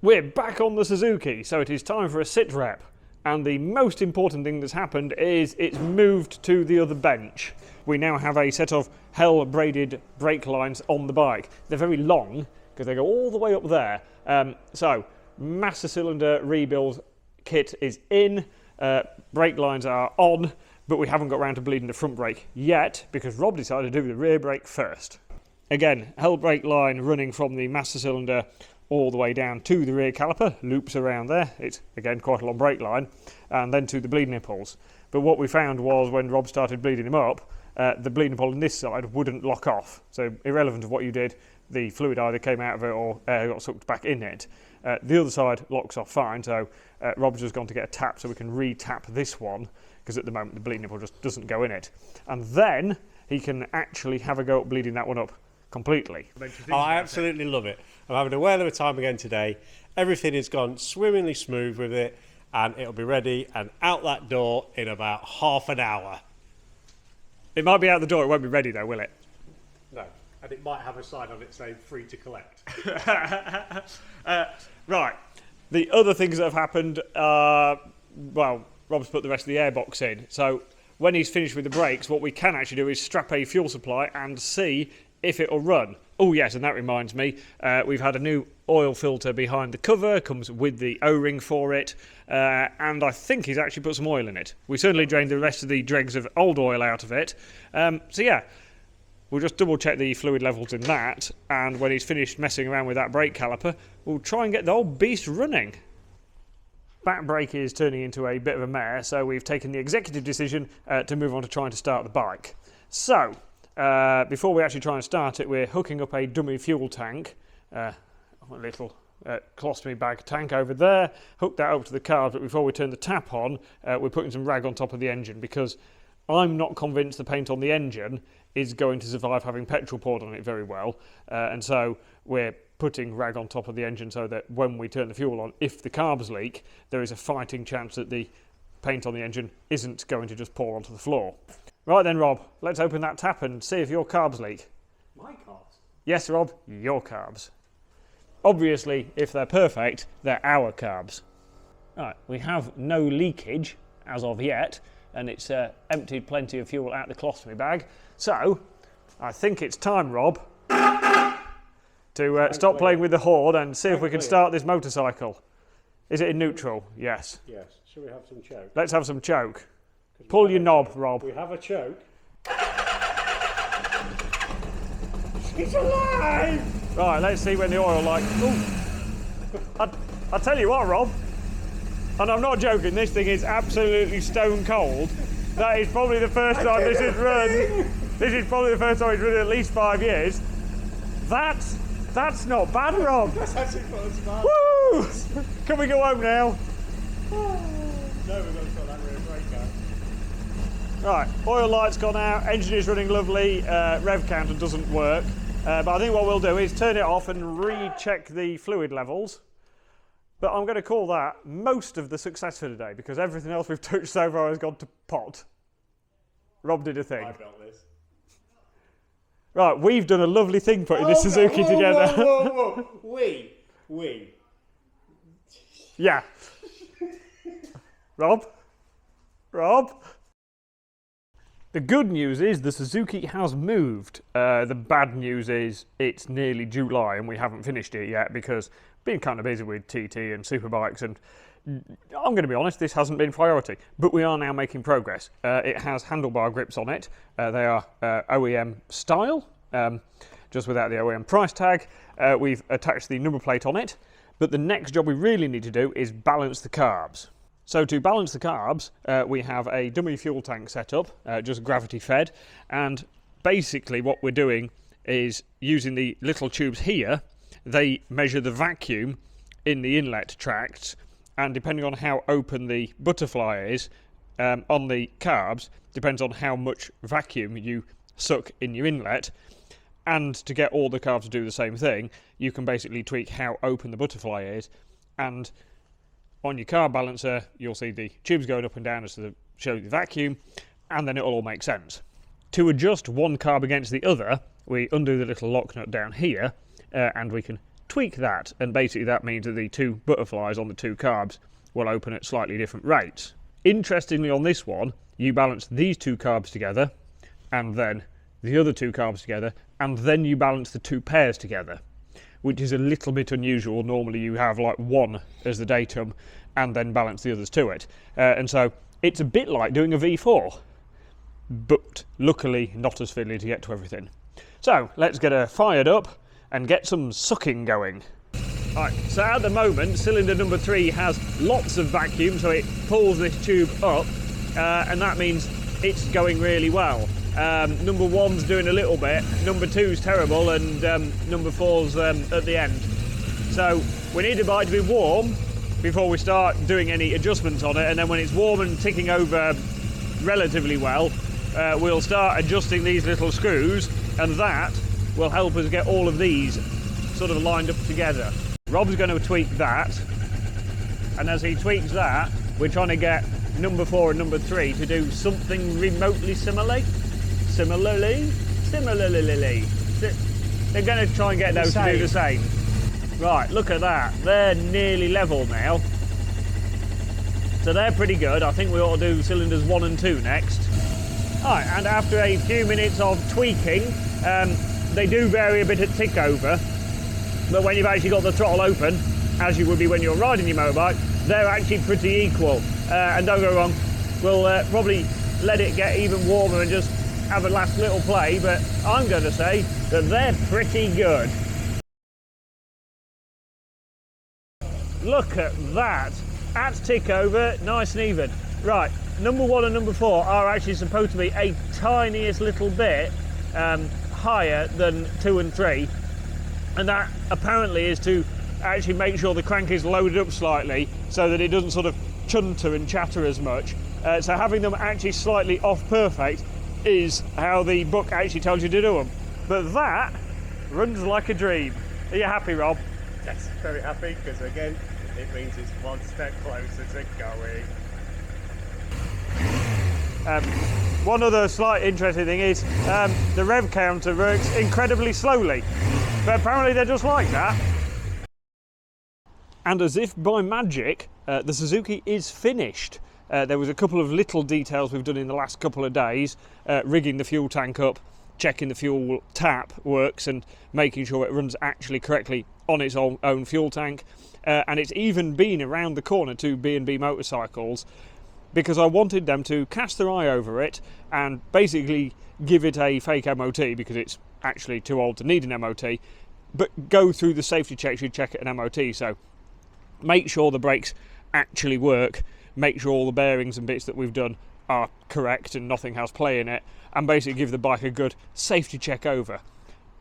We're back on the Suzuki, so it is time for a sit rep. And the most important thing that's happened is it's moved to the other bench. We now have a set of Hell braided brake lines on the bike. They're very long because they go all the way up there. So master cylinder rebuild kit is in, brake lines are on, but we haven't got around to bleeding the front brake yet because Rob decided to do the rear brake first. Again, Hell brake line running from the master cylinder all the way down to the rear caliper, loops around there. It's again quite a long brake line, and then to the bleed nipples. But what we found was when Rob started bleeding him up, the bleed nipple on this side wouldn't lock off. So irrelevant of what you did, the fluid either came out of it or air got sucked back in it. The other side locks off fine, so Rob's just gone to get a tap so we can re-tap this one, because at the moment the bleed nipple just doesn't go in it. And then he can actually have a go at bleeding that one up completely. Oh, I absolutely love it. I'm having a whale of a time again today. Everything has gone swimmingly smooth with it, and it'll be ready and out that door in about half an hour. It might be out the door, it won't be ready though, will it? No, and it might have a sign on it saying free to collect. Right, the other things that have happened, well, Rob's put the rest of the airbox in, so when he's finished with the brakes, what we can actually do is strap a fuel supply and see if it'll run. Oh yes, and that reminds me, we've had a new oil filter behind the cover, comes with the O-ring for it, and I think he's actually put some oil in it. We certainly drained the rest of the dregs of old oil out of it. So yeah, we'll just double check the fluid levels in that, and when he's finished messing around with that brake caliper, we'll try and get the whole beast running. Back brake is turning into a bit of a mare, so we've taken the executive decision to move on to trying to start the bike. So, before we actually try and start it, we're hooking up a dummy fuel tank, a little colostomy bag tank over there, hook that up to the carbs, but before we turn the tap on, we're putting some rag on top of the engine because I'm not convinced the paint on the engine is going to survive having petrol poured on it very well, and so we're putting rag on top of the engine so that when we turn the fuel on, if the carbs leak, there is a fighting chance that the paint on the engine isn't going to just pour onto the floor. Right then, Rob, let's open that tap and see if your carbs leak. My carbs? Yes, Rob, your carbs. Obviously, if they're perfect, they're our carbs. Right, we have no leakage as of yet, and it's emptied plenty of fuel out the colostomy bag. So, I think it's time, Rob, to stop playing with the horn and see if we can start this motorcycle. Is it in neutral? Yes. Yes. Shall we have some choke? Let's have some choke. Pull your knob, Rob. We have a choke. It's alive! Right, let's see when the oil I tell you what, Rob, and I'm not joking, this thing is absolutely stone cold. That is probably the first time this has run. This is probably the first time it's run in at least 5 years. That's not bad, Rob. That's actually quite smart. Woo! Can we go home now? No, we've got to start that rear brake out. Right, oil light's gone out, engine is running lovely, rev counter doesn't work. But I think what we'll do is turn it off and recheck the fluid levels. But I'm going to call that most of the success for today because everything else we've touched so far has gone to pot. Rob did a thing. I built this. Right, we've done a lovely thing putting this Suzuki together. Whoa. We. Yeah. Rob? The good news is the Suzuki has moved. The bad news is it's nearly July and we haven't finished it yet because been kind of busy with TT and superbikes, and I'm going to be honest, this hasn't been priority, but we are now making progress. It has handlebar grips on it. They are OEM style, just without the OEM price tag. We've attached the number plate on it, but the next job we really need to do is balance the carbs. So to balance the carbs, we have a dummy fuel tank set up, just gravity fed, and basically what we're doing is using the little tubes here. They measure the vacuum in the inlet tracts, and depending on how open the butterfly is on the carbs, depends on how much vacuum you suck in your inlet. And to get all the carbs to do the same thing, you can basically tweak how open the butterfly is, and on your carb balancer you'll see the tubes going up and down as to show the vacuum, and then it'll all make sense. To adjust one carb against the other, we undo the little lock nut down here, and we can tweak that, and basically that means that the two butterflies on the two carbs will open at slightly different rates. Interestingly, on this one, you balance these two carbs together, and then the other two carbs together, and then you balance the two pairs together, which is a little bit unusual. Normally you have like one as the datum and then balance the others to it. And so it's a bit like doing a V4, but luckily not as fiddly to get to everything. So let's get her fired up and get some sucking going. Right, so at the moment, cylinder number 3 has lots of vacuum, so it pulls this tube up, and that means it's going really well. Number 1's doing a little bit, number 2's terrible, and number 4's at the end. So we need the bike to be warm before we start doing any adjustments on it, and then when it's warm and ticking over relatively well, we'll start adjusting these little screws, and that will help us get all of these sort of lined up together. Rob's going to tweak that, and as he tweaks that, we're trying to get number 4 and number 3 to do something remotely similar. Similarly. They're going to try and get those to do the same. Right, look at that. They're nearly level now. So they're pretty good. I think we ought to do cylinders 1 and 2 next. Right, and after a few minutes of tweaking, they do vary a bit at tick over. But when you've actually got the throttle open, as you would be when you're riding your motorbike, they're actually pretty equal. And don't go wrong, we'll probably let it get even warmer and just have a last little play, but I'm going to say that they're pretty good. Look at that. At tick over, nice and even. Right, number 1 and number 4 are actually supposed to be a tiniest little bit higher than 2 and 3. And that apparently is to actually make sure the crank is loaded up slightly so that it doesn't sort of chunter and chatter as much. So having them actually slightly off perfect is how the book actually tells you to do them. But that runs like a dream. Are you happy, Rob? Yes, very happy, because again, it means it's one step closer to going. One other slight interesting thing is the rev counter works incredibly slowly, but apparently they're just like that. And as if by magic, the Suzuki is finished. There was a couple of little details we've done in the last couple of days, rigging the fuel tank up, checking the fuel tap works and making sure it runs actually correctly on its own fuel tank. And it's even been around the corner to B&B Motorcycles, because I wanted them to cast their eye over it and basically give it a fake MOT, because it's actually too old to need an MOT, but go through the safety checks you check at an MOT. So make sure the brakes actually work, make sure all the bearings and bits that we've done are correct and nothing has play in it, and basically give the bike a good safety check over.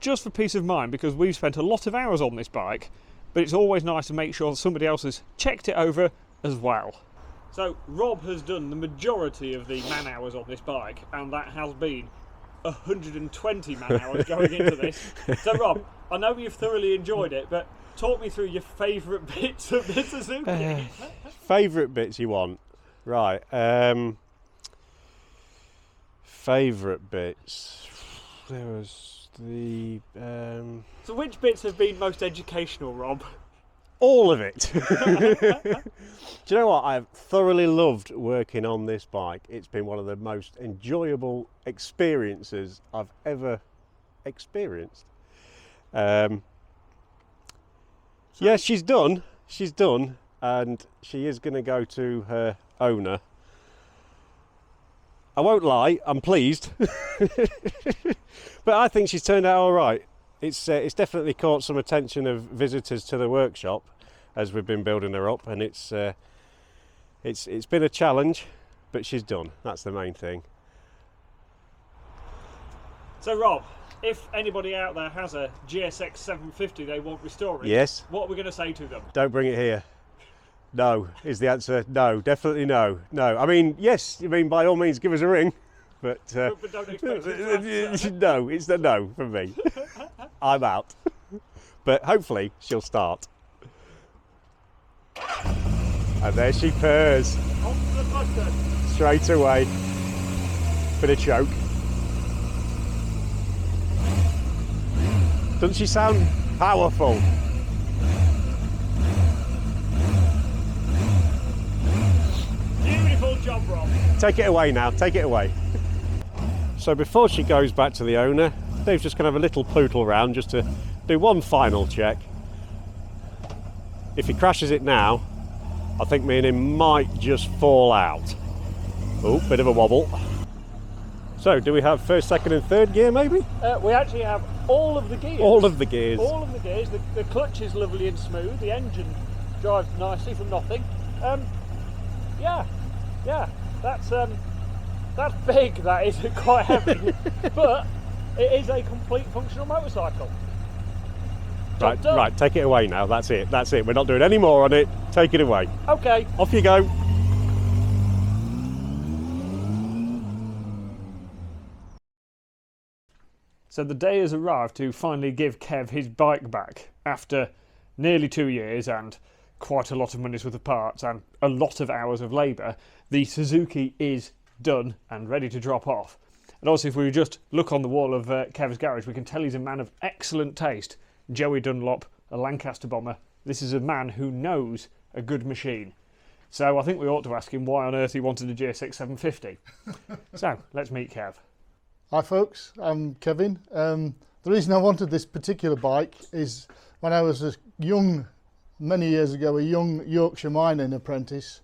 Just for peace of mind, because we've spent a lot of hours on this bike, but it's always nice to make sure somebody else has checked it over as well. So Rob has done the majority of the man hours on this bike, and that has been 120 man hours going into this. So Rob, I know you've thoroughly enjoyed it, but talk me through your favourite bits of the Suzuki. Favourite bits you want? Right. Favourite bits. There was the... So which bits have been most educational, Rob? All of it. Do you know what? I've thoroughly loved working on this bike. It's been one of the most enjoyable experiences I've ever experienced. Yeah, she's done. She's done, and she is going to go to her owner. I won't lie, I'm pleased. But I think she's turned out all right. It's definitely caught some attention of visitors to the workshop as we've been building her up, and it's been a challenge, but she's done. That's the main thing. So Rob, if anybody out there has a GSX 750 they want restoring, yes, what are we going to say to them? Don't bring it here. No is the answer. No, definitely no. No. I mean, yes. I mean, by all means, give us a ring. But don't expect it. no, it's a no from me. I'm out. But hopefully she'll start. And there she purrs. Onto the button. Straight away. Bit of choke. Doesn't she sound powerful? Good job, Rob. Take it away now, take it away. So before she goes back to the owner, Dave's just going to have a little pootle round just to do one final check. If he crashes it now, I think me and him might just fall out. Oh, bit of a wobble. So, do we have first, second and third gear maybe? We actually have all of the gears. All of the gears. All of the gears. The clutch is lovely and smooth. The engine drives nicely from nothing. Yeah. That's big. That is quite heavy, but it is a complete functional motorcycle. Right, take it away now. That's it. We're not doing any more on it. Take it away. Okay. Off you go. So the day has arrived to finally give Kev his bike back after nearly 2 years and quite a lot of money's worth of parts and a lot of hours of labour. The Suzuki is done and ready to drop off. And also, if we just look on the wall of Kev's garage, we can tell he's a man of excellent taste. Joey Dunlop, a Lancaster bomber. This is a man who knows a good machine. So I think we ought to ask him why on earth he wanted a GSX 750. So let's meet Kev. Hi folks, I'm Kevin. The reason I wanted this particular bike is when I was many years ago, a young Yorkshire mining apprentice.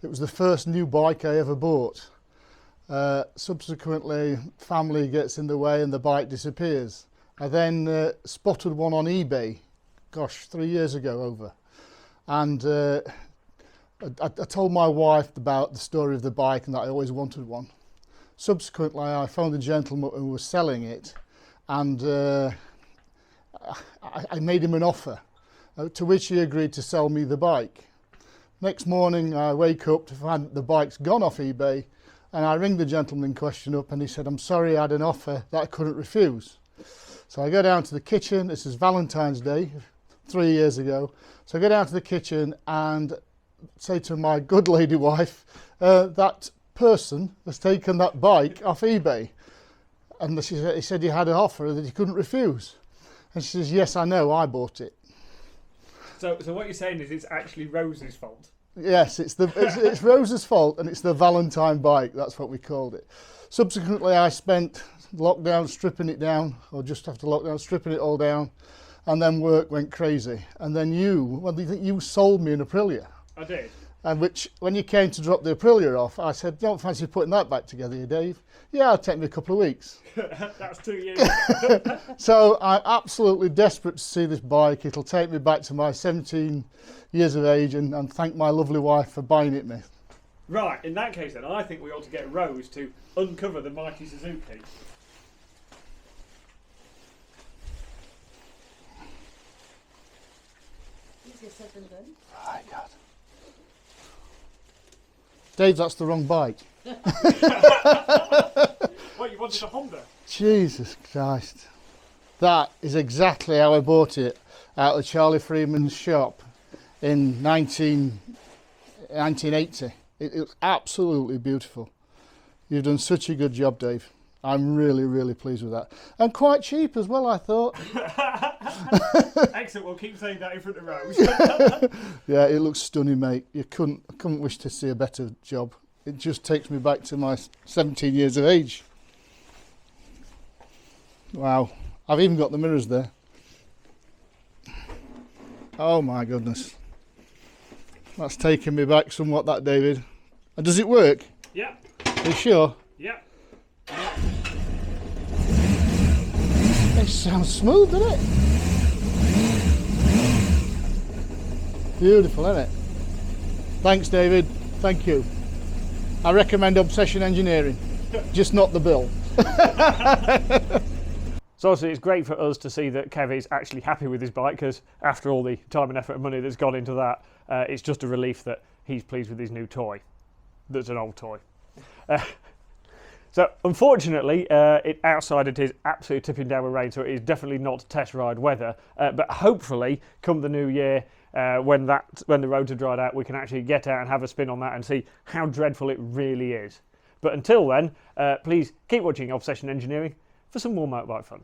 It was the first new bike I ever bought. Subsequently, family gets in the way and the bike disappears. I then spotted one on eBay, 3 years ago over. And I told my wife about the story of the bike and that I always wanted one. Subsequently, I found a gentleman who was selling it, and I made him an offer, to which he agreed to sell me the bike. Next morning, I wake up to find the bike's gone off eBay, and I ring the gentleman in question up, and he said, "I'm sorry, I had an offer that I couldn't refuse." So I go down to the kitchen. This is Valentine's Day, 3 years ago. So I go down to the kitchen and say to my good lady wife, that person has taken that bike off eBay. And he said he had an offer that he couldn't refuse. And she says, "Yes, I know, I bought it." So what you're saying is it's actually Rose's fault? Yes, it's Rose's fault, and it's the Valentine bike. That's what we called it. Subsequently, I spent lockdown stripping it down, or just after lockdown, stripping it all down, and then work went crazy. And then you sold me an Aprilia. I did. And which, when you came to drop the Aprilia off, I said, "Don't fancy putting that back together, you Dave?" "Yeah, it'll take me a couple of weeks." That's 2 years ago. So I'm absolutely desperate to see this bike. It'll take me back to my 17 years of age and thank my lovely wife for buying it me. Right, in that case then, I think we ought to get Rose to uncover the mighty Suzuki. Easier said than done. My God. Dave, that's the wrong bike. What, you wanted a Honda? Jesus Christ. That is exactly how I bought it out of Charlie Freeman's shop in 1980. It was absolutely beautiful. You've done such a good job, Dave. I'm really, really pleased with that. And quite cheap as well, I thought. Excellent, we'll keep saying that in front of Rose. Yeah, it looks stunning, mate. I couldn't wish to see a better job. It just takes me back to my 17 years of age. Wow. I've even got the mirrors there. Oh my goodness. That's taken me back somewhat, that, David. And does it work? Yeah. Are you sure? Yeah. It sounds smooth, doesn't it? Beautiful, isn't it? Thanks, David. Thank you. I recommend Obsession Engineering, just not the bill. So obviously it's great for us to see that Kev is actually happy with his bike, because after all the time and effort and money that's gone into that, it's just a relief that he's pleased with his new toy. That's an old toy. So unfortunately, outside it is absolutely tipping down with rain, so it is definitely not test ride weather. But hopefully, come the new year, when the roads are dried out, we can actually get out and have a spin on that and see how dreadful it really is. But until then, please keep watching Obsession Engineering for some more motorbike fun.